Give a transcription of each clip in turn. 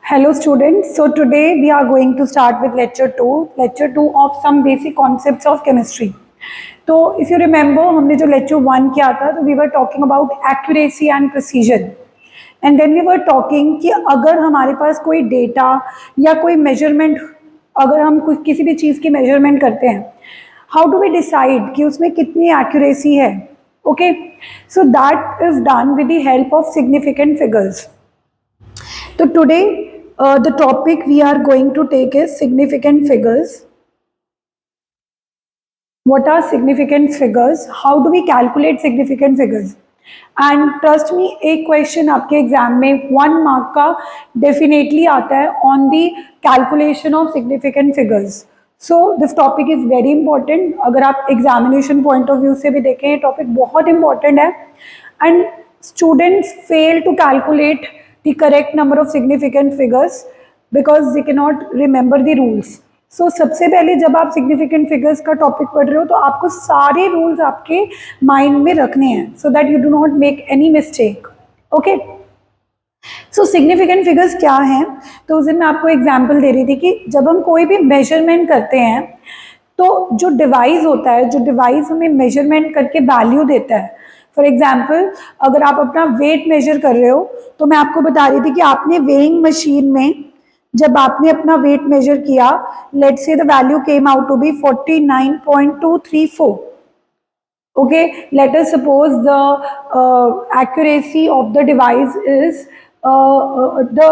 Hello students, so today we are going to start with lecture 2 of some basic concepts of chemistry. तो if you remember हमने जो lecture 1 किया था तो we were talking about accuracy and precision and then we were talking कि अगर हमारे पास कोई data या कोई measurement, अगर हम कुछ किसी भी चीज़ की measurement करते हैं, how do we decide कि उसमें कितनी accuracy है? Okay, so that is done with the help of significant figures. So today the topic we are going to take is significant figures. What are significant figures? How do we calculate significant figures? And trust me, एक question आपके exam में 1 mark का definitely आता है on the calculation of significant figures. So this topic is very important. अगर आप examination point of view से भी देखें ये topic बहुत important है and students fail to calculate the correct number of significant figures because they cannot remember the rules. So सबसे पहले जब आप significant figures का टॉपिक पढ़ रहे हो तो आपको सारे रूल्स आपके माइंड में रखने हैं so that you do not make any mistake. Okay? So significant figures क्या हैं? तो उस दिन मैं आपको एग्जाम्पल दे रही थी कि जब हम कोई भी मेजरमेंट करते हैं तो जो डिवाइस होता है, जो डिवाइस हमें मेजरमेंट करके वैल्यू देता है, फॉर एग्जाम्पल अगर आप अपना वेट मेजर कर रहे हो तो मैं आपको बता रही थी कि आपने वेइंग मशीन में जब आपने अपना वेट मेजर किया, let's say the value came out to be 49.234. Okay, let us suppose the accuracy of the device is the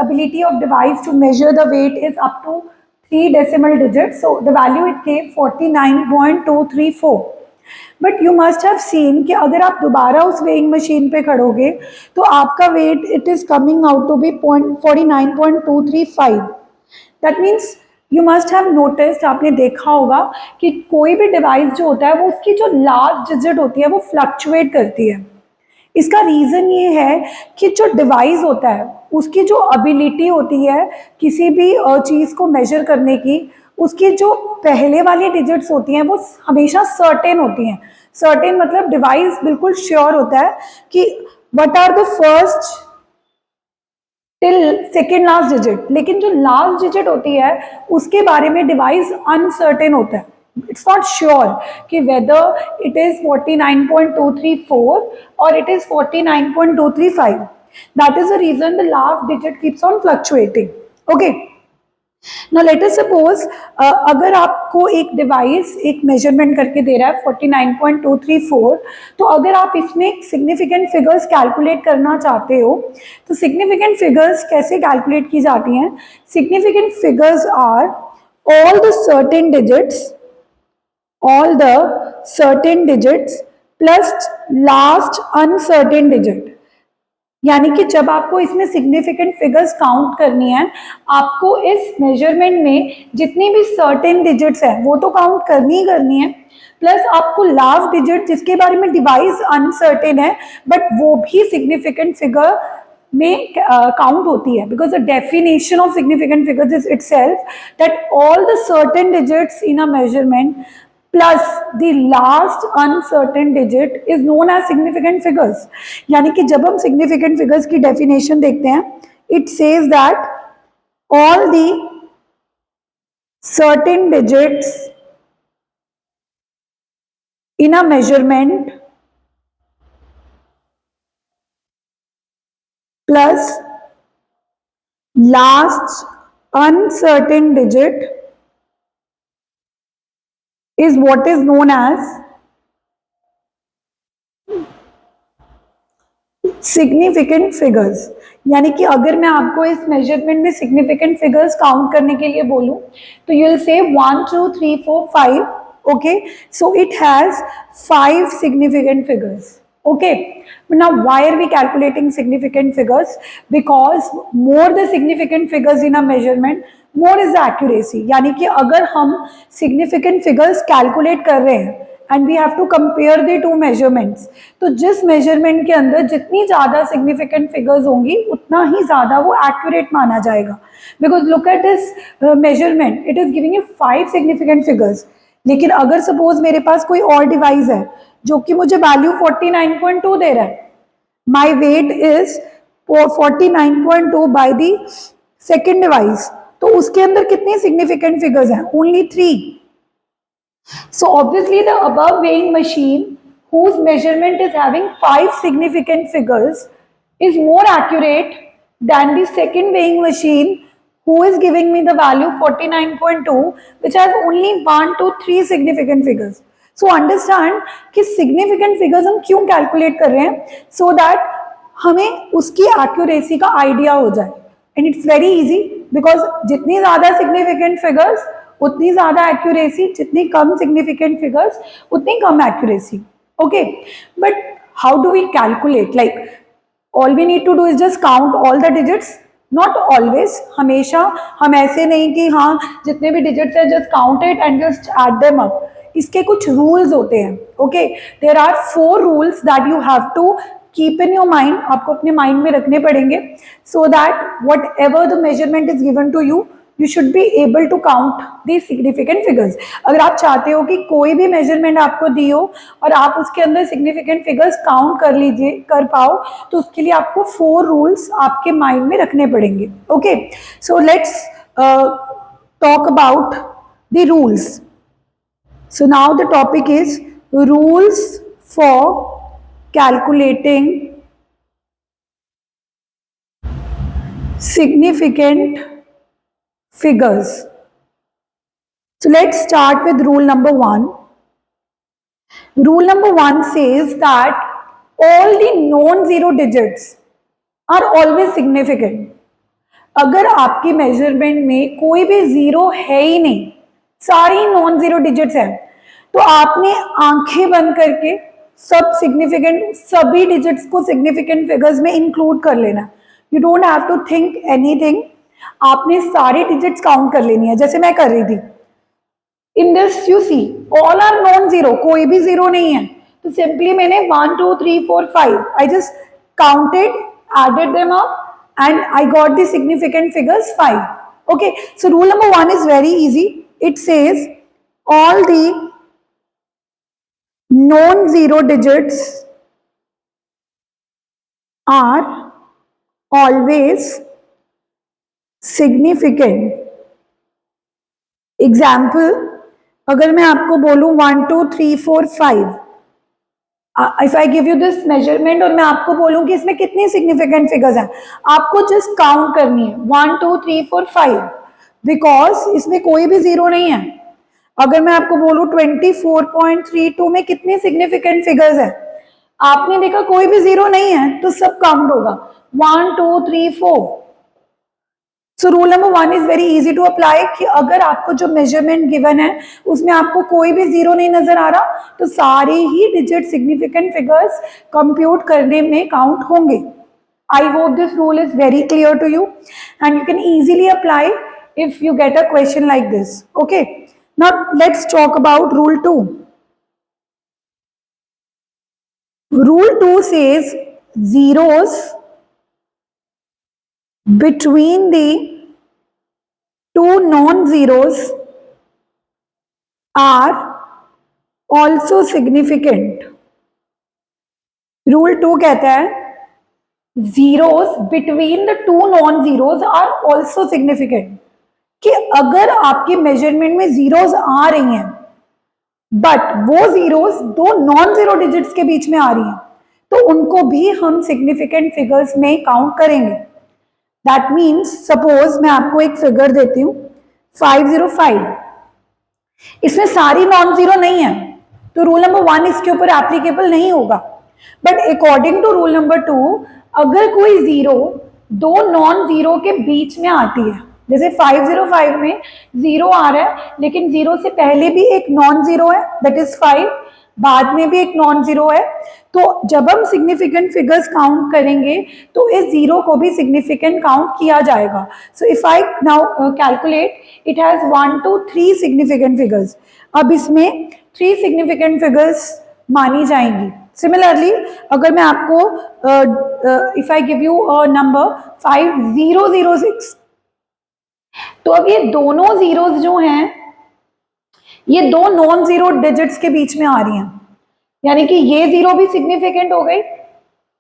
ability of device to measure the weight is up to 3 decimal digits. So the value it came 49.234. But you must have seen कि अगर आप दोबारा उस weighing machine पे खड़ोगे तो आपका weight it is coming out to be 49.235. That means you must have noticed, आपने देखा होगा कि कोई भी डिवाइस जो होता है वो उसकी जो लास्ट डिजिट होती है वो फ्लक्चुएट करती है. इसका रीज़न ये है कि जो डिवाइस होता है उसकी जो एबिलिटी होती है किसी भी चीज़ को मेजर करने की, उसकी जो पहले वाली डिजिट्स होती हैं वो हमेशा सर्टेन होती हैं. सर्टेन मतलब डिवाइस बिल्कुल श्योर होता है कि what are the first till second last digit, लेकिन जो लास्ट डिजिट होती है उसके बारे में डिवाइस अनसर्टेन होता है. इट्स नॉट श्योर कि वेदर इट इज 49.234 और it is 49.235. That is the reason the last digit keeps on fluctuating. Okay, Now let us suppose अगर आपको एक डिवाइस एक मेजरमेंट करके दे रहा है 49.234, तो अगर आप इसमें सिग्निफिकेंट फिगर्स कैलकुलेट करना चाहते हो तो सिग्निफिकेंट फिगर्स कैसे कैलकुलेट की जाती हैं? Significant figures are all the certain digits plus last uncertain digit. यानी कि जब आपको इसमें सिग्निफिकेंट फिगर्स काउंट करनी है, आपको इस मेजरमेंट में जितनी भी सर्टेन डिजिट्स हैं वो तो काउंट करनी ही करनी है, प्लस आपको लास्ट डिजिट जिसके बारे में डिवाइस अनसर्टेन है बट वो भी सिग्निफिकेंट फिगर में काउंट होती है, because the definition of significant figures is itself that all the certain digits in a measurement plus the last uncertain digit is known as significant figures. यानी कि जब हम significant figures की definition देखते हैं, it says that all the certain digits in a measurement plus last uncertain digit is what is known as significant figures. यानी कि अगर मैं आपको इस मेजरमेंट में सिग्निफिकेंट फिगर्स काउंट करने के लिए बोलूं तो you will say 1 2 3 4 5. Okay, so it has 5 significant figures. Okay, but now why are we calculating significant figures? Because more the significant figures in a measurement, more is the accuracy. यानी कि अगर हम significant figures calculate कर रहे हैं and we have to compare the two measurements, तो जिस measurement के अंदर जितनी ज़्यादा significant figures होंगी उतना ही ज़्यादा वो accurate माना जाएगा. Because look at this measurement, it is giving you 5 significant figures. लेकिन अगर suppose मेरे पास कोई और डिवाइस है जो कि मुझे वैल्यू 49.2 दे रहा है, my weight is 49.2 by the second device, तो उसके अंदर कितने सिग्निफिकेंट फिगर्स हैं? Only 3. So obviously the above weighing machine whose measurement is having 5 significant figures is more accurate than the second weighing machine who is giving me the value 49.2 which has only 1 to 3 significant figures. So understand कि significant figures हम क्यों calculate कर रहे हैं? So that हमें उसकी accuracy का idea हो जाए. And it's very easy because जितनी ज़्यादा significant figures उतनी ज्यादा एक्यूरेसी, जितनी कम सिग्निफिकेंट फिगर्स उतनी कम accuracy. Okay, but how do we calculate? Like all we need to do is just count all the digits. Not always, हमेशा हम ऐसे नहीं कि हाँ जितने भी डिजिट्स हैं just count it and just add them up. इसके कुछ रूल्स होते हैं. Okay, there are 4 rules that you have to keep in your mind. आपको अपने माइंड में रखने पड़ेंगे so that whatever the measurement is given to you you should be able to count the significant figures. अगर आप चाहते हो कि कोई भी मेजरमेंट आपको दी हो और आप उसके अंदर सिग्निफिकेंट फिगर्स काउंट कर पाओ, तो उसके लिए आपको 4 रूल्स आपके माइंड में रखने पड़ेंगे. Okay, so let's talk about the rules. So now the topic is rules for calculating significant figures. So let's start with rule number 1. Rule number 1 says that all the non-zero digits are always significant. अगर आपकी measurement में कोई भी zero है ही नहीं, सारी non zero digits हैं, तो आपने आंखें बंद करके सभी डिजिट्स को सिग्निफिकेंट फिगर्स में इंक्लूड कर लेना. You don't have to think anything. आपने सारी डिजिट्स काउंट कर लेनी है जैसे मैं कर रही थी. In this you see all are non zero, कोई भी जीरो नहीं है, तो सिंपली मैंने 1 2 3 4 5 I just counted, added them up and I got the significant figures 5. Okay, so rule number 1 is very easy. It says all the non zero digits are always significant. Example, अगर मैं आपको बोलूं 1 2 3 4 5, if I give you this measurement और मैं आपको बोलूं कि इसमें कितनी सिग्निफिकेंट फिगर्स हैं, आपको जस्ट काउंट करनी है 1 2 3 4 5 बिकॉज इसमें कोई भी जीरो नहीं है. अगर मैं आपको बोलूं 24.32 में कितनी सिग्निफिकेंट फिगर्स है, आपने देखा कोई भी जीरो नहीं है तो सब काउंट होगा 1 2 3 4. So rule number 1 is very easy to apply कि अगर आपको जो मेजरमेंट गिवन है उसमें आपको कोई भी जीरो नहीं नजर आ रहा, तो सारे ही डिजिट सिग्निफिकेंट फिगर्स कंप्यूट करने में काउंट होंगे. I hope this rule is very clear to you and you can easily apply if you get a question like this. Okay, now let's talk about rule 2. Rule 2 says zeros between the two non-zeros are also significant. रूल 2 कहता है zeros between the two non-zeros are also significant. कि अगर आपके measurement में zeros आ रही हैं बट वो जीरोस दो नॉन जीरो डिजिट्स के बीच में आ रही हैं, तो उनको भी हम सिग्निफिकेंट फिगर्स में काउंट करेंगे. दैट मीन्स सपोज मैं आपको एक फिगर देती हूँ 505, इसमें सारी नॉन जीरो नहीं है तो रूल नंबर 1 इसके ऊपर एप्लीकेबल नहीं होगा. But according to rule number 2, अगर कोई जीरो दो नॉन जीरो के बीच में आती है, जैसे 505 में जीरो आ रहा है लेकिन जीरो से पहले भी एक नॉन जीरो है दैट इज 5, बाद में भी एक नॉन जीरो है, तो जब हम सिग्निफिकेंट फिगर्स काउंट करेंगे तो इस जीरो को भी सिग्निफिकेंट काउंट किया जाएगा. So if I now calculate, it has 1 2 3 significant figures. अब इसमें 3 सिग्निफिकेंट फिगर्स मानी जाएंगी. सिमिलरली अगर मैं आपको if I give you number 5006, तो अब ये दोनों जीरोस जो हैं ये दो नॉन जीरो डिजिट्स के बीच में आ रही हैं, यानी कि ये जीरो भी सिग्निफिकेंट हो गई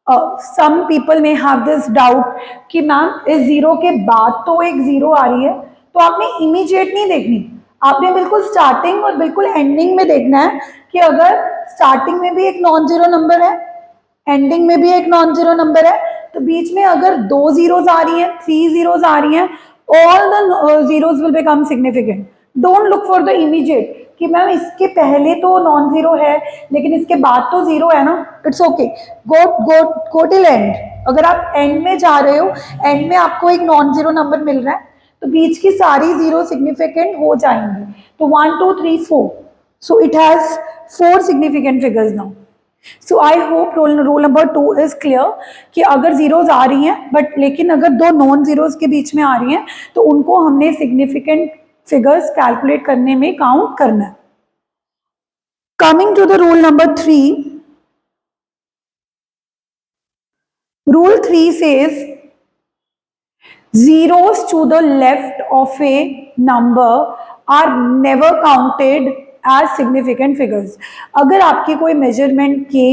सम पीपल में हैव दिस डाउट कि मैम इस जीरो के बाद तो एक जीरो आ रही है, तो आपने इमीडिएट नहीं देखनी, आपने बिल्कुल स्टार्टिंग और बिल्कुल एंडिंग में देखना है कि अगर स्टार्टिंग में भी एक नॉन जीरो नंबर है, एंडिंग में भी एक नॉन जीरो नंबर है, तो बीच में अगर दो जीरोज आ रही हैं, थ्री जीरोज आ रही हैं, all the zeros will become significant. Don't look for the immediate कि मैम इसके पहले तो नॉन जीरो है लेकिन इसके बाद तो जीरो है ना, it's okay, go go go till and. अगर आप एंड में जा रहे हो, एंड में आपको एक नॉन जीरो नंबर मिल रहा है, तो बीच की सारी जीरो सिग्निफिकेंट हो जाएंगी। तो 1 2 3 4, so it has 4 significant figures now. So I hope rule number 2 is clear कि अगर जीरोज आ रही हैं बट लेकिन अगर दो नॉन जीरोज के बीच में आ रही हैं तो उनको हमने सिग्निफिकेंट फिगर्स कैलकुलेट करने में काउंट करना है। Coming to the rule number 3, rule 3 says zeros to the left of a number are never counted as significant figures। अगर आपकी कोई मेजरमेंट के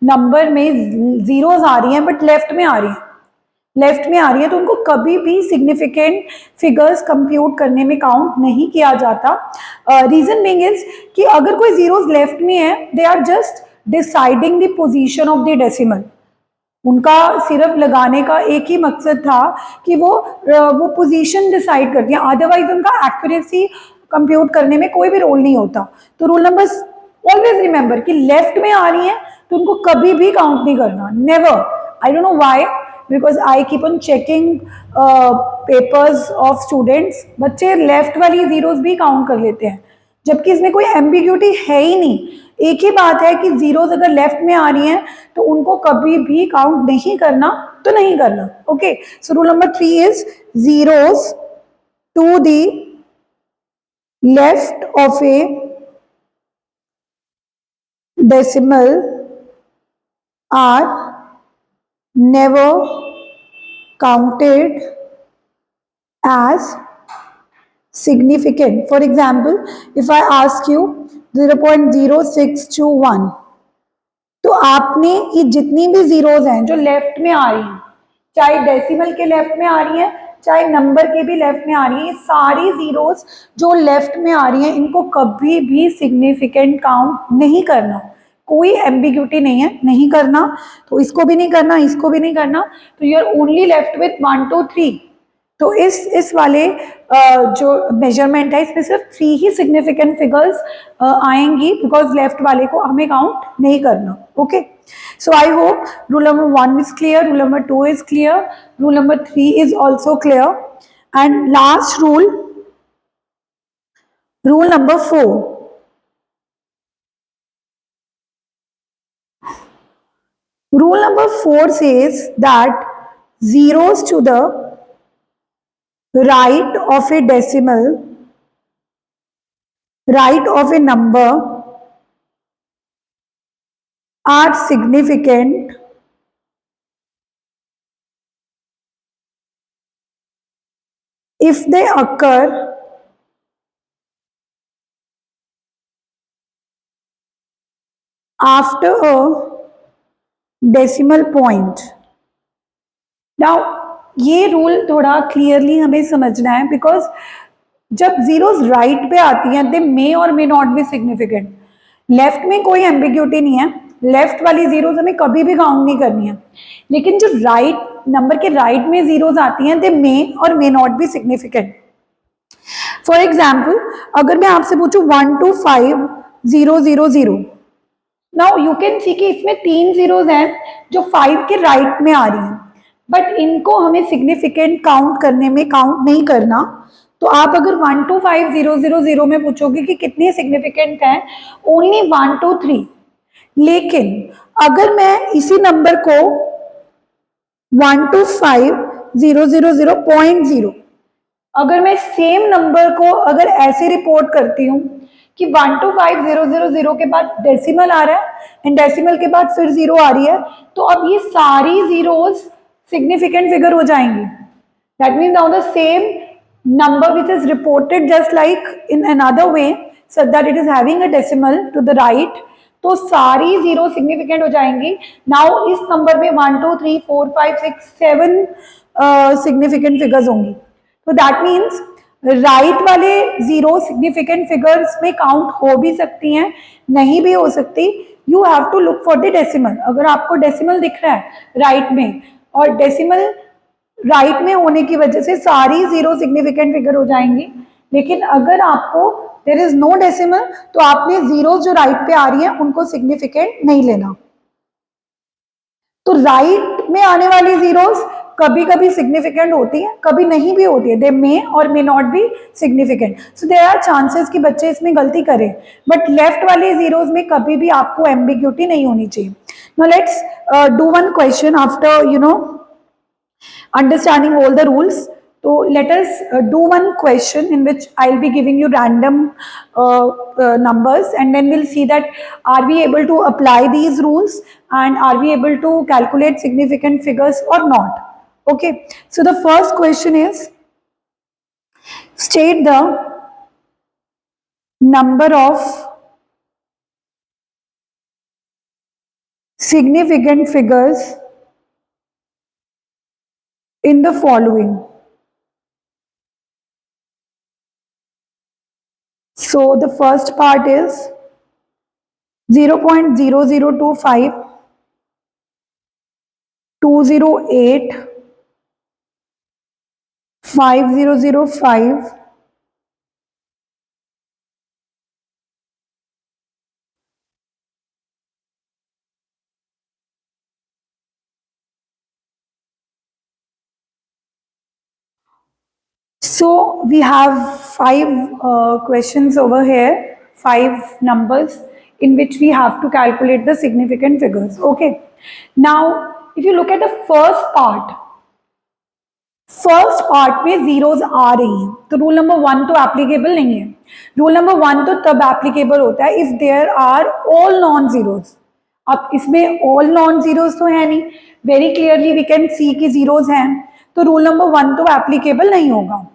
नंबर में जीरोस आ रही हैं बट लेफ्ट में आ रही हैं, लेफ्ट में आ रही है, तो उनको कभी भी सिग्निफिकेंट फिगर्स कंप्यूट करने में काउंट नहीं किया जाता। रीजन बीइंग इज कि अगर कोई जीरोस लेफ्ट में है, they are just deciding the position of the decimal. उनका सिर्फ लगाने का एक ही मकसद था कि वो पोजीशन डिसाइड करती हैं, अदरवाइज उनका एक्यूरेसी कंप्यूट करने में कोई भी रोल नहीं होता। तो रूल नंबर ऑलवेज रिमेंबर कि लेफ्ट में आ रही हैं तो उनको कभी भी काउंट नहीं करना, never. I don't know why, because I keep on checking papers of students, बच्चे लेफ्ट वाली जीरोस भी काउंट कर लेते हैं, जबकि इसमें कोई एम्बिग्यूटी है ही नहीं। एक ही बात है कि जीरोस अगर लेफ्ट में आ रही हैं तो उनको कभी भी काउंट नहीं करना, तो नहीं करना। Okay, so rule number 3 is zeros to the left of a decimal are never counted as significant। For example, if I ask you 0.0621, तो आपने ये जितनी भी जीरोस हैं जो लेफ्ट में आ रही हैं, चाहे डेसिमल के लेफ्ट में आ रही हैं चाहे नंबर के भी लेफ्ट में आ रही हैं, ये सारी जीरोस जो लेफ्ट में आ रही हैं इनको कभी भी सिग्निफिकेंट काउंट नहीं करना, कोई एम्बिग्यूटी नहीं है, नहीं करना। तो इसको भी नहीं करना, इसको भी नहीं करना, तो you are only left with 1 2 3। तो इस वाले जो मेजरमेंट है इसमें सिर्फ 3 ही सिग्निफिकेंट फिगर्स आएंगी, बिकॉज लेफ्ट वाले को हमें काउंट नहीं करना। Okay, so I hope rule number 1 is clear, rule number 2 is clear, rule number 3 is also clear, and last rule, rule number 4। Rule number 4 says that zeros to the right of a decimal, right of a number are significant if they occur after a decimal point। Now ये rule थोड़ा clearly हमें समझना है, because जब zeros right पे आती हैं दे may और may not be significant. Left में कोई एम्बिग्यूटी नहीं है, लेफ्ट वाली जीरोस हमें कभी भी काउंट नहीं करनी है, लेकिन जो राइट नंबर के राइट में जीरोस आती हैं दे मे और may not be significant. For example, अगर मैं आपसे पूछूं 1 2 5 0 0 0, नाउ यू कैन सी कि इसमें 3 जीरोस हैं जो 5 के राइट में आ रही हैं, बट इनको हमें सिग्निफिकेंट काउंट करने में काउंट नहीं करना। तो आप अगर 1 2 5 0 0 0 में पूछोगे कि कितनी सिग्निफिकेंट है, ओनली 1 2 3। लेकिन अगर मैं इसी नंबर को 1 2 5 0 0 0.0, अगर मैं सेम नंबर को अगर ऐसे रिपोर्ट करती हूँ कि 1 2 5 0 0 0 के बाद डेसिमल आ रहा है एंड डेसिमल के बाद फिर जीरो आ रही है, तो अब ये सारी जीरोस सिग्निफिकेंट फिगर हो जाएंगी। That means now the same number which is reported just like in another way, so that it is having a decimal to the right, तो सारी जीरो सिग्निफिकेंट हो जाएंगी। नाउ इस नंबर में 1 2 3 4 5 6 7 significant figures होंगी। तो दैट मीन्स राइट वाले zero significant figures में काउंट हो भी सकती हैं, नहीं भी हो सकती। You have to look for the decimal. अगर आपको डेसिमल दिख रहा है राइट में, और डेसिमल राइट में होने की वजह से सारी जीरो सिग्निफिकेंट फिगर हो जाएंगी। लेकिन अगर आपको देयर इज नो डेसिमल, तो आपने जीरो जो राइट पे आ रही है उनको सिग्निफिकेंट नहीं लेना। तो राइट में आने वाली जीरोस कभी कभी सिग्निफिकेंट होती है, कभी नहीं भी होती है। दे मे और may not be significant, so there are chances कि बच्चे इसमें गलती करें। बट लेफ्ट वाले जीरोस में कभी भी आपको एम्बिग्यूटी नहीं होनी चाहिए। Now let's do one question after understanding all the rules. So let us do one question in which I'll be giving you random numbers, and then we'll see that are we able to apply these rules and are we able to calculate significant figures or not. Okay, so the first question is, state the number of significant figures in the following. So the first part is 0.0025, 208, 5005, So we have 5 questions over here, 5 numbers in which we have to calculate the significant figures. Okay. Now, if you look at the first part में zeros आ रही हैं, तो rule number 1 तो applicable नहीं है। Rule number 1 तो तब एप्लीकेबल होता है if there are all non zeros. अब इसमें ऑल नॉन जीरोस तो है नहीं, very clearly we can see कि जीरोस हैं, तो रूल नंबर 1 तो एप्लीकेबल नहीं होगा।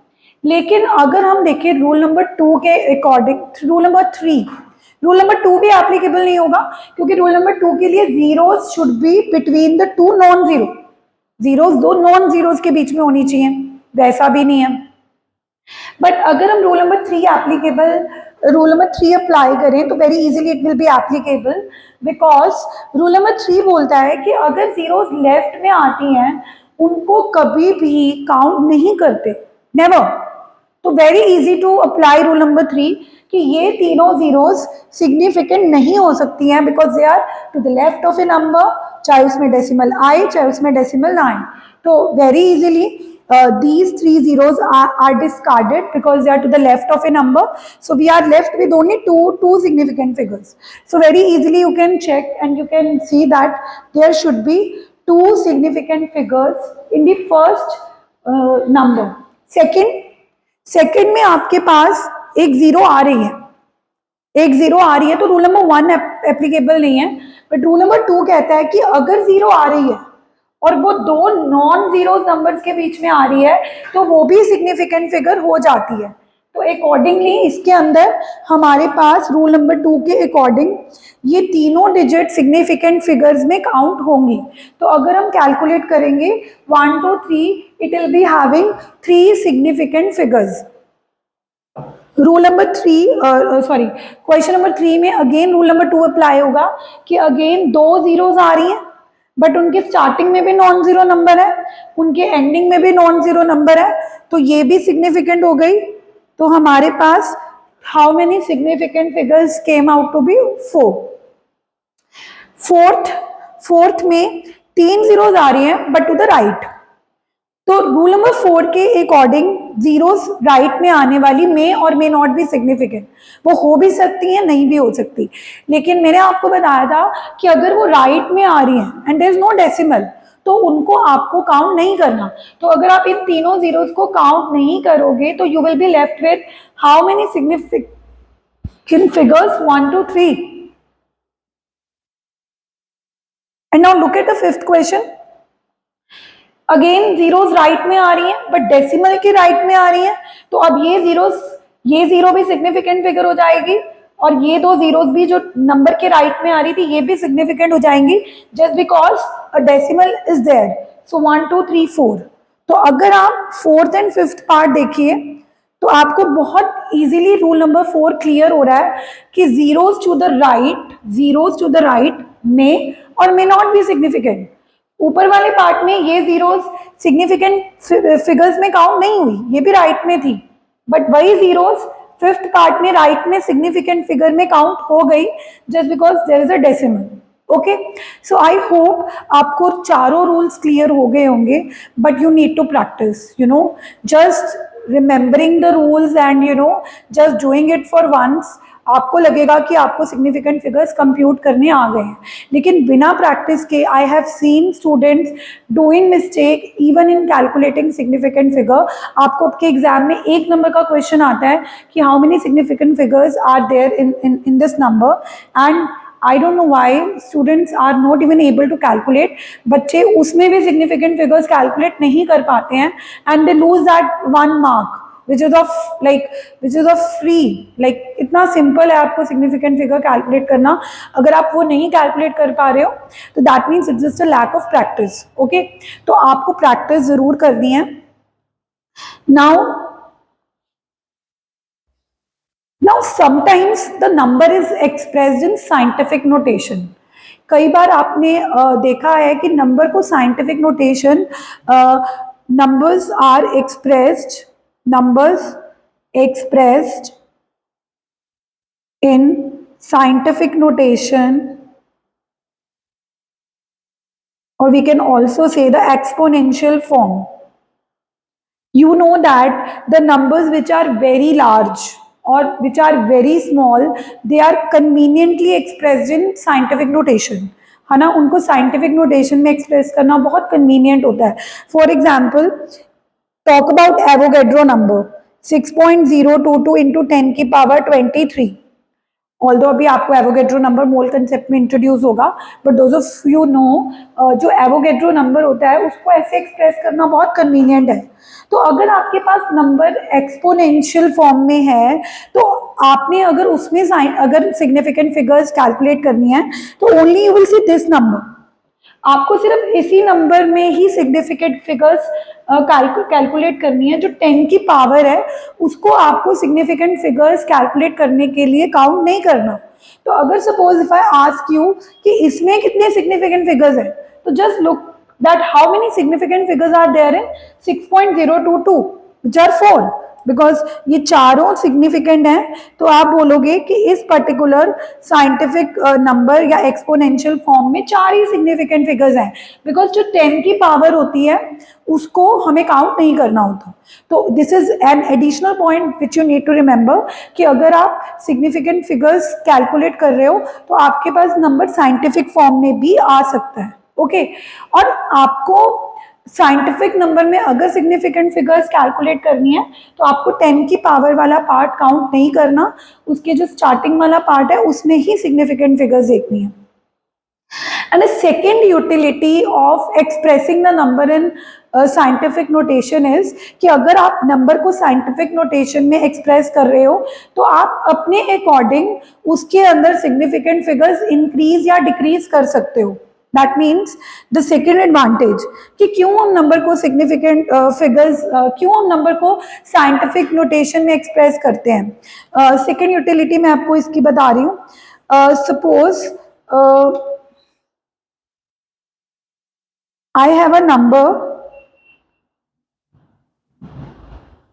लेकिन अगर हम देखें रूल नंबर 2 के अकॉर्डिंग, रूल नंबर 2 भी एप्लीकेबल नहीं होगा, क्योंकि रूल नंबर 2 के लिए zeros should be between the two non zero. Zeros दो नॉन जीरोस के बीच में होनी चाहिए, वैसा भी नहीं है। बट अगर हम रूल नंबर 3 अप्लाई करें तो very easily it will be applicable, because rule number 3 बोलता है कि अगर जीरोस लेफ्ट में आती हैं उनको कभी भी काउंट नहीं करते, नेवर। तो very easy to apply rule number 3 कि ये तीनों जीरोस सिग्निफिकेंट नहीं हो सकती हैं, because they are to the left of a number, चाहे उसमें डेसिमल आए चाहे उसमें डेसिमल ना आए। तो very easily these 3 zeros are discarded because they are to the left of a number, so we are left with only two significant figures. So very easily you can check and you can see that there should be 2 significant figures in the first number. Second में आपके पास एक zero आ रही है, तो rule number 1 applicable नहीं है। But rule number 2 कहता है कि अगर जीरो आ रही है और वो दो नॉन जीरो नंबर्स के बीच में आ रही है तो वो भी सिग्निफिकेंट फिगर हो जाती है। तो अकॉर्डिंगली इसके अंदर हमारे पास रूल नंबर 2 के अकॉर्डिंग ये तीनों डिजिट सिग्निफिकेंट फिगर्स में काउंट होंगी। तो अगर हम कैलकुलेट करेंगे 1 2 3, it will be having 3 significant figures. Rule number 3 question number 3 में अगेन रूल नंबर 2 अप्लाई होगा कि अगेन 2 जीरोस आ रही हैं, बट उनके स्टार्टिंग में भी नॉन जीरो नंबर है, उनके एंडिंग में भी नॉन जीरो नंबर है, तो ये भी सिग्निफिकेंट हो गई। तो हमारे पास how many significant figures came out to be 4। Fourth में 3 जीरोस आ रही हैं बट टू द राइट। तो रूल नंबर 4 के अकॉर्डिंग जीरोस राइट में आने वाली मे और मे नॉट बी सिग्निफिकेंट, वो हो भी सकती हैं नहीं भी हो सकती। लेकिन मैंने आपको बताया था कि अगर वो राइट में आ रही हैं and there is no decimal, तो उनको आपको काउंट नहीं करना। तो अगर आप इन तीनों जीरोस को काउंट नहीं करोगे तो you will be left with how many significant figures 1 2 3। And now look at the fifth question. Again zeros right में आ रही हैं बट डेसिमल की राइट में आ रही हैं, तो अब ये जीरो भी सिग्निफिकेंट फिगर हो जाएगी और ये दो जीरोस भी जो नंबर के राइट में आ रही थी ये भी सिग्निफिकेंट हो जाएंगी just because a decimal is there. So 1 2 3 4। तो अगर आप फोर्थ एंड फिफ्थ पार्ट देखिए तो आपको बहुत इजीली रूल नंबर 4 क्लियर हो रहा है कि जीरोस टू द राइट मे और मे नॉट बी सिग्निफिकेंट। ऊपर वाले पार्ट में ये जीरोस सिग्निफिकेंट फिगर्स में काउंट नहीं हुई, ये भी राइट में थी, बट वही जीरोस फिफ्थ पार्ट में राइट में सिग्निफिकेंट फिगर में काउंट हो गई just because there is a decimal. Okay, so I hope आपको चारों रूल्स क्लियर हो गए होंगे, but you need to practice, you know, just remembering the rules and you know just doing it for once आपको लगेगा कि आपको significant figures compute करने आ गए हैं, लेकिन बिना प्रैक्टिस के I have seen students doing mistake even in calculating significant figure. आपको आपके एग्जाम में एक नंबर का क्वेश्चन आता है कि how many significant figures are there in this number, and I don't know why students are not even able to calculate. बच्चे उसमें भी significant figures calculate नहीं कर पाते हैं and they lose that 1 mark which is of free, like इतना simple है आपको significant figure calculate करना। अगर आप वो नहीं calculate कर पा रहे हो तो that means it's just a lack of practice. Okay, तो आपको practice जरूर करनी है। Now sometimes the number is expressed in scientific notation. कई बार आपने देखा है कि नंबर को scientific notation, numbers are expressed in scientific notation, or we can also say the exponential form. You know that the numbers which are very large or which are very small, they are conveniently expressed in scientific notation, है ना, उनको scientific notation में express करना बहुत convenient होता है। For example, talk about Avogadro number 6.022 into 10 की power 23। Although अभी आपको एवोगेड्रो नंबर मोल कंसेप्ट में इंट्रोड्यूस होगा, but those of you know जो एवोगेड्रो नंबर होता है उसको ऐसे एक्सप्रेस करना बहुत कन्वीनियंट है। तो अगर आपके पास नंबर एक्सपोनेंशियल फॉर्म में है तो आपने अगर उसमें अगर सिग्निफिकेंट फिगर्स कैलकुलेट करनी है तो only you will see this number. आपको सिर्फ इसी नंबर में ही सिग्निफिकेंट फिगर्स कैलकुलेट करनी है। जो 10 की पावर है उसको आपको सिग्निफिकेंट फिगर्स कैलकुलेट करने के लिए काउंट नहीं करना। तो अगर suppose if I ask you कि इसमें कितने सिग्निफिकेंट फिगर्स है, तो just look that how many significant figures are there in 6.022 which are 4, because ये चारों सिग्निफिकेंट हैं। तो आप बोलोगे कि इस पर्टिकुलर साइंटिफिक नंबर या एक्सपोनेंशियल फॉर्म में 4 ही सिग्निफिकेंट फिगर्स हैं, बिकॉज जो 10 की पावर होती है उसको हमें काउंट नहीं करना होता। तो this is an additional point which you need to remember कि अगर आप सिग्निफिकेंट फिगर्स कैलकुलेट कर रहे हो तो आपके पास नंबर साइंटिफिक फॉर्म में भी आ सकता है। ओके, और आपको साइंटिफिक नंबर में अगर सिग्निफिकेंट फिगर्स कैलकुलेट करनी है तो आपको 10 की पावर वाला पार्ट काउंट नहीं करना, उसके जो स्टार्टिंग वाला पार्ट है उसमें ही सिग्निफिकेंट फिगर्स देखनी है। And the second utility of expressing the number in scientific notation is कि अगर आप नंबर को साइंटिफिक नोटेशन में एक्सप्रेस कर रहे हो तो आप अपने अकॉर्डिंग उसके अंदर सिग्निफिकेंट फिगर्स इंक्रीज या डिक्रीज कर सकते हो। That means the second advantage कि क्यों हम नंबर को सिग्निफिकेंट फिगर्स क्यों हम नंबर को साइंटिफिक नोटेशन में एक्सप्रेस करते हैं। सेकेंड यूटिलिटी मैं आपको इसकी बता रही हूँ। Suppose I have a number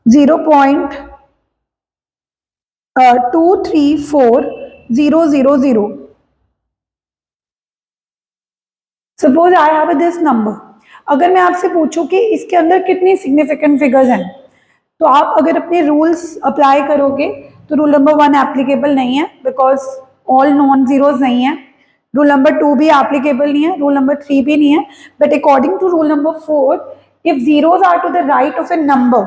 0.234000। Suppose I have this number. अगर मैं आपसे पूछूं कि इसके अंदर कितनी सिग्निफिकेंट फिगर्स हैं, तो आप अगर अपने रूल्स अप्लाई करोगे तो रूल नंबर 1 एप्लीकेबल नहीं है बिकॉज ऑल नॉन जीरोज नहीं है। रूल नंबर 2 भी एप्लीकेबल नहीं है, रूल नंबर 3 भी नहीं है। But according to rule number 4, if zeros are to the right of a number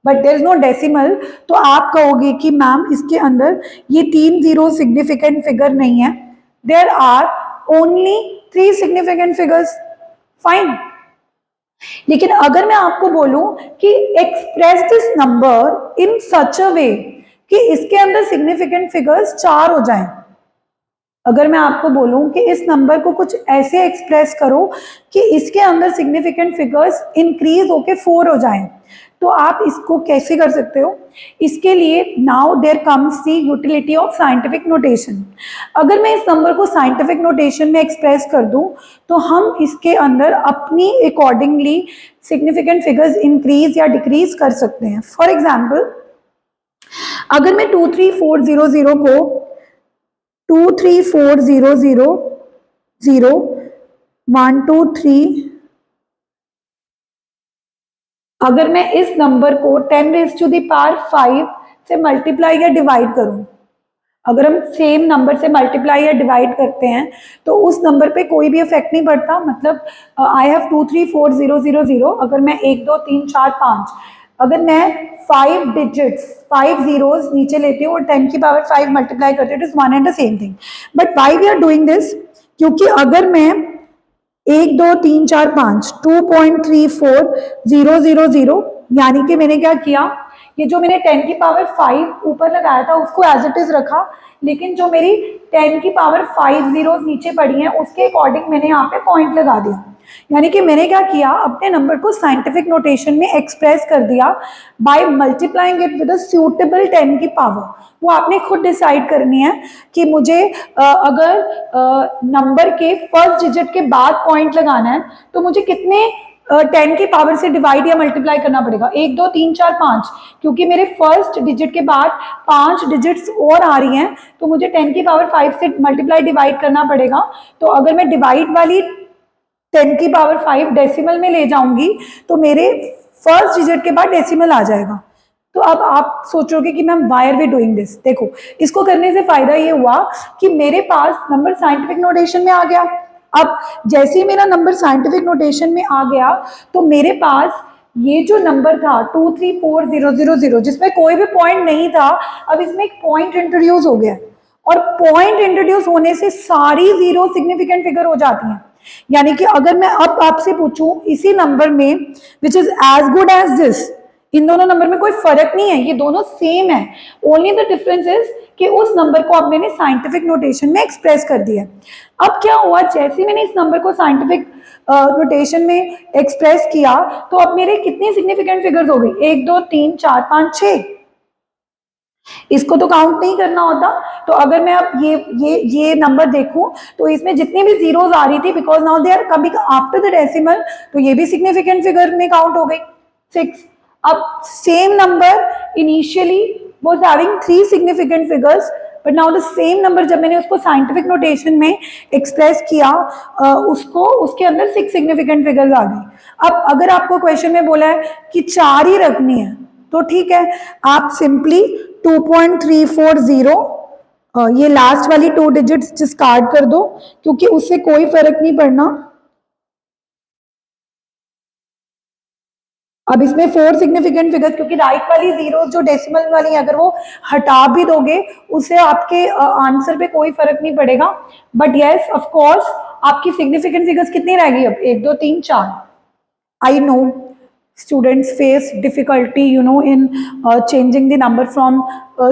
but there is no decimal, तो आप कहोगे कि मैम इसके अंदर ये 3 जीरो सिग्निफिकेंट फिगर नहीं है, there are only 3 significant figures, fine. लेकिन अगर मैं आपको बोलूं कि express this number in such a way कि इसके अंदर सिग्निफिकेंट फिगर्स 4 हो जाएं। अगर मैं आपको बोलूं कि इस नंबर को कुछ ऐसे एक्सप्रेस करो कि इसके अंदर सिग्निफिकेंट फिगर्स इंक्रीज होके 4 हो जाएं, तो आप इसको कैसे कर सकते हो? इसके लिए now there comes the utility of scientific notation. अगर मैं इस नंबर को साइंटिफिक नोटेशन में एक्सप्रेस कर दूं तो हम इसके अंदर अपनी अकॉर्डिंगली सिग्निफिकेंट फिगर्स इंक्रीज या डिक्रीज कर सकते हैं। फॉर एग्जाम्पल, अगर मैं 23400 को 23400 1 2 3, अगर मैं इस नंबर को 10⁵ से मल्टीप्लाई या डिवाइड करूं, अगर हम सेम नंबर से मल्टीप्लाई या डिवाइड करते हैं तो उस नंबर पे कोई भी इफेक्ट नहीं पड़ता। मतलब आई हैव 23400, अगर मैं 1 2 3 4 5, अगर मैं 5 डिजिट्स 5 जीरोस नीचे लेती हूँ और 10⁵ मल्टीप्लाई करती हूँ, it is one and the same thing. But why we are doing this? क्योंकि अगर मैं 1 2 3 4 5 2.34000, यानी कि मैंने क्या किया, ये जो मैंने 10⁵ ऊपर लगाया था उसको एज इट इज रखा, लेकिन जो मेरी 10⁵ जीरोस नीचे पड़ी हैं उसके अकॉर्डिंग मैंने यहाँ पे पॉइंट लगा दिया। यानी कि मैंने क्या किया, अपने नंबर को साइंटिफिक नोटेशन में एक्सप्रेस कर दिया by multiplying it with a suitable 10 की पावर। वो आपने खुद डिसाइड करनी है कि मुझे अगर नंबर के फर्स्ट डिजिट के बाद पॉइंट लगाना है तो मुझे कितने 10 की पावर से डिवाइड या मल्टीप्लाई करना पड़ेगा। 1 2 3 4 5, क्योंकि मेरे फर्स्ट डिजिट के बाद 5 डिजिट्स और आ रही हैं तो मुझे 10⁵ से मल्टीप्लाई डिवाइड करना पड़ेगा। तो अगर मैं डिवाइड वाली 10⁵ डेसिमल में ले जाऊंगी तो मेरे फर्स्ट डिजिट के बाद डेसिमल आ जाएगा। तो अब आप सोचोगे कि ma'am why are we doing this? देखो, इसको करने से फायदा ये हुआ कि मेरे पास नंबर साइंटिफिक नोटेशन में आ गया। अब जैसे ही मेरा नंबर साइंटिफिक नोटेशन में आ गया तो मेरे पास ये जो नंबर था 23400 जिसमें कोई भी पॉइंट नहीं था, अब इसमें एक पॉइंट इंट्रोड्यूस हो गया, और पॉइंट इंट्रोड्यूस होने से सारी जीरो सिग्निफिकेंट फिगर हो जाती हैं। यानी कि अगर मैं अब आपसे पूछूं इसी नंबर में which is as good as this, इन दोनों नंबर में कोई फर्क नहीं है, ये दोनों सेम है, ओनली द डिफरेंस इज कि उस नंबर को अब मैंने साइंटिफिक नोटेशन में एक्सप्रेस कर दिया। अब क्या हुआ, जैसे मैंने इस नंबर को साइंटिफिक नोटेशन में एक्सप्रेस किया तो अब मेरे कितनी सिग्निफिकेंट फिगर्स हो गई, 1 2 3 4 5 6, इसको तो काउंट नहीं करना होता। तो अगर मैं अब ये नंबर देखूं तो इसमें जितनी भी जीरोस आ रही थी, because now they are coming after the decimal, तो ये भी सिग्निफिकेंट फिगर में काउंट हो गई 6। अब same number initially was having 3 significant figures, but now the same number जब मैंने उसको साइंटिफिक नोटेशन में एक्सप्रेस किया उसको, उसके अंदर 6 सिग्निफिकेंट फिगर्स आ गई। अब अगर आपको क्वेश्चन में बोला है कि 4 ही रखनी है तो ठीक है, आप सिंपली 2.340 ये लास्ट वाली 2 डिजिट्स डिस्कार्ड कर दो, क्योंकि उससे कोई फर्क नहीं पड़ना। अब इसमें 4 सिग्निफिकेंट फिगर्स, क्योंकि राइट वाली जीरो जो डेसिमल वाली है अगर वो हटा भी दोगे उससे आपके आंसर पे कोई फर्क नहीं पड़ेगा। बट यस ऑफ कोर्स आपकी सिग्निफिकेंट फिगर्स कितनी रह गई अब, 1 2 3 4। I know students face difficulty in changing the number from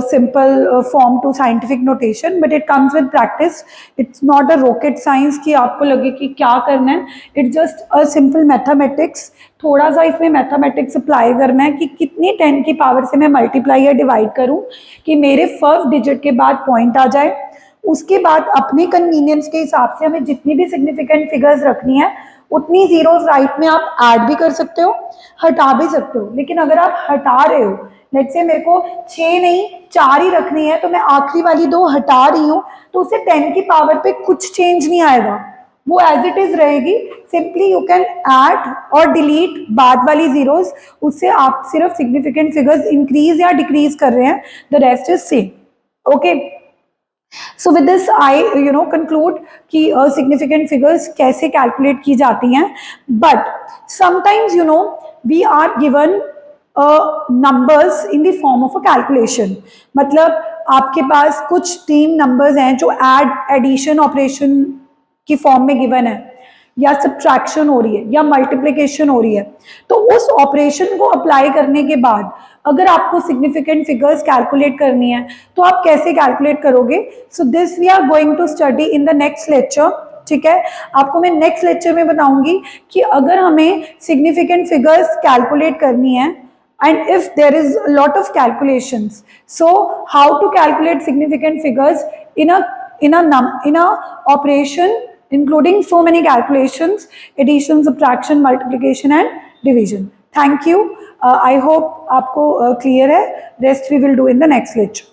simple form to scientific notation, but it comes with practice. It's not a rocket science कि आपको लगे कि क्या करना है, it's just a simple mathematics। थोड़ा सा इसमें मैथमेटिक्स अप्लाई करना है कि कितनी 10 की पावर से मैं मल्टीप्लाई या डिवाइड करूं कि मेरे फर्स्ट डिजिट के बाद पॉइंट आ जाए। उसके बाद अपने कन्वीनियंस के हिसाब से हमें जितनी भी सिग्निफिकेंट फिगर्स रखनी है उतनी जीरोस राइट में आप ऐड भी कर सकते हो, हटा भी सकते हो। लेकिन अगर आप हटा रहे हो, लेट्स से मेरे को 6 नहीं 4 ही रखनी है, तो मैं आखिरी वाली 2 हटा रही हूँ, तो उससे 10 की पावर पे कुछ चेंज नहीं आएगा, वो एज इट इज रहेगी। सिंपली यू कैन ऐड और डिलीट बाद वाली जीरोस, उससे आप सिर्फ सिग्निफिकेंट फिगर्स इंक्रीज या डिक्रीज कर रहे हैं, the rest is same. Okay, so with this I conclude कि सिग्निफिकेंट फिगर्स कैसे कैलकुलेट की जाती हैं। But sometimes we are given numbers in the form of a calculation. मतलब आपके पास कुछ 3 नंबर्स हैं जो एडिशन ऑपरेशन की फॉर्म में गिवन है, या सब्ट्रैक्शन हो रही है या मल्टीप्लिकेशन हो रही है, तो उस ऑपरेशन को अप्लाई करने के बाद अगर आपको सिग्निफिकेंट फिगर्स कैलकुलेट करनी है तो आप कैसे कैलकुलेट करोगे? So this we are going to study in the next lecture. ठीक है, आपको मैं नेक्स्ट लेक्चर में बताऊंगी कि अगर हमें सिग्निफिकेंट फिगर्स कैलकुलेट करनी है and if there is a lot of calculations, so how to calculate significant figures in a operation including so many calculations: addition, subtraction, multiplication and division. Thank you. I hope आपको clear है. Rest we will do in the next lecture.